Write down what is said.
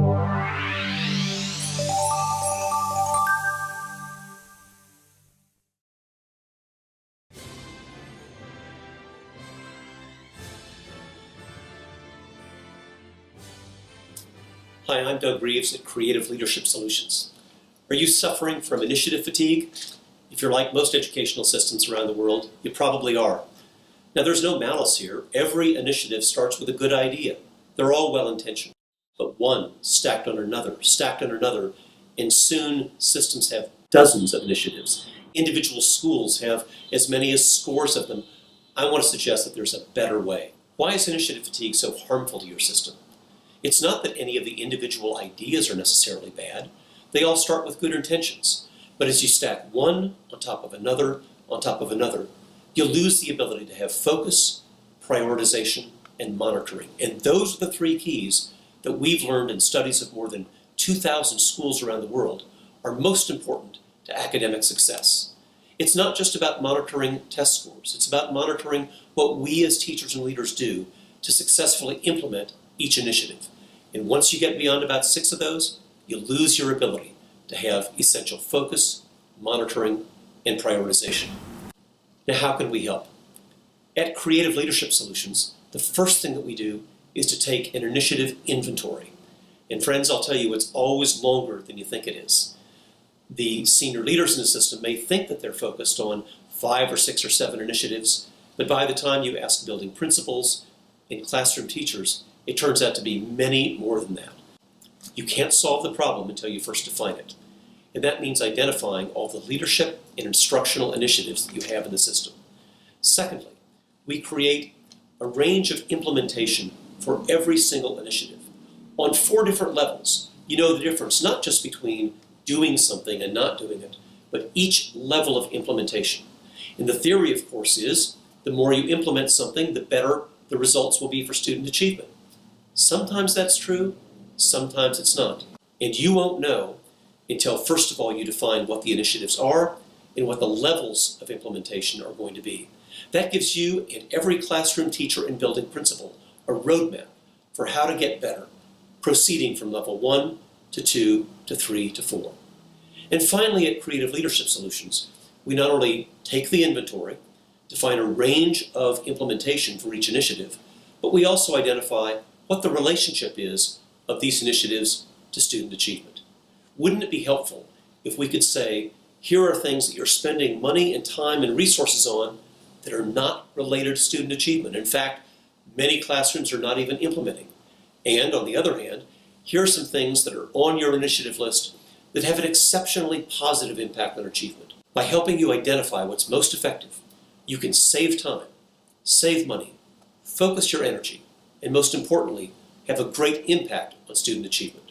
Hi, I'm Doug Reeves at Creative Leadership Solutions. Are you suffering from initiative fatigue? If you're like most educational systems around the world, you probably are. Now, there's no malice here. Every initiative starts with a good idea. They're all well-intentioned. But one stacked on another, and soon systems have dozens of initiatives. Individual schools have as many as scores of them. I want to suggest that there's a better way. Why is initiative fatigue so harmful to your system? It's not that any of the individual ideas are necessarily bad. They all start with good intentions. But as you stack one on top of another, you lose the ability to have focus, prioritization, and monitoring. And those are the three keys that we've learned in studies of more than 2,000 schools around the world are most important to academic success. It's not just about monitoring test scores. It's about monitoring what we as teachers and leaders do to successfully implement each initiative. And once you get beyond about 6 of those, you lose your ability to have essential focus, monitoring, and prioritization. Now, how can we help? At Creative Leadership Solutions, the first thing that we do is to take an initiative inventory. And friends, I'll tell you, it's always longer than you think it is. The senior leaders in the system may think that they're focused on 5 or 6 or 7 initiatives, but by the time you ask building principals and classroom teachers, it turns out to be many more than that. You can't solve the problem until you first define it. And that means identifying all the leadership and instructional initiatives that you have in the system. Secondly, we create a range of implementation for every single initiative on 4 different levels. You know the difference, not just between doing something and not doing it, but each level of implementation. And the theory, of course, is the more you implement something, the better the results will be for student achievement. Sometimes that's true, sometimes it's not. And you won't know until, first of all, you define what the initiatives are and what the levels of implementation are going to be. That gives you and every classroom teacher and building principal a roadmap for how to get better, proceeding from level 1 to 2 to 3 to 4. And finally, at Creative Leadership Solutions, we not only take the inventory, define a range of implementation for each initiative, but we also identify what the relationship is of these initiatives to student achievement. Wouldn't it be helpful if we could say, here are things that you're spending money and time and resources on that are not related to student achievement. In fact, many classrooms are not even implementing. And on the other hand, here are some things that are on your initiative list that have an exceptionally positive impact on achievement. By helping you identify what's most effective, you can save time, save money, focus your energy, and most importantly, have a great impact on student achievement.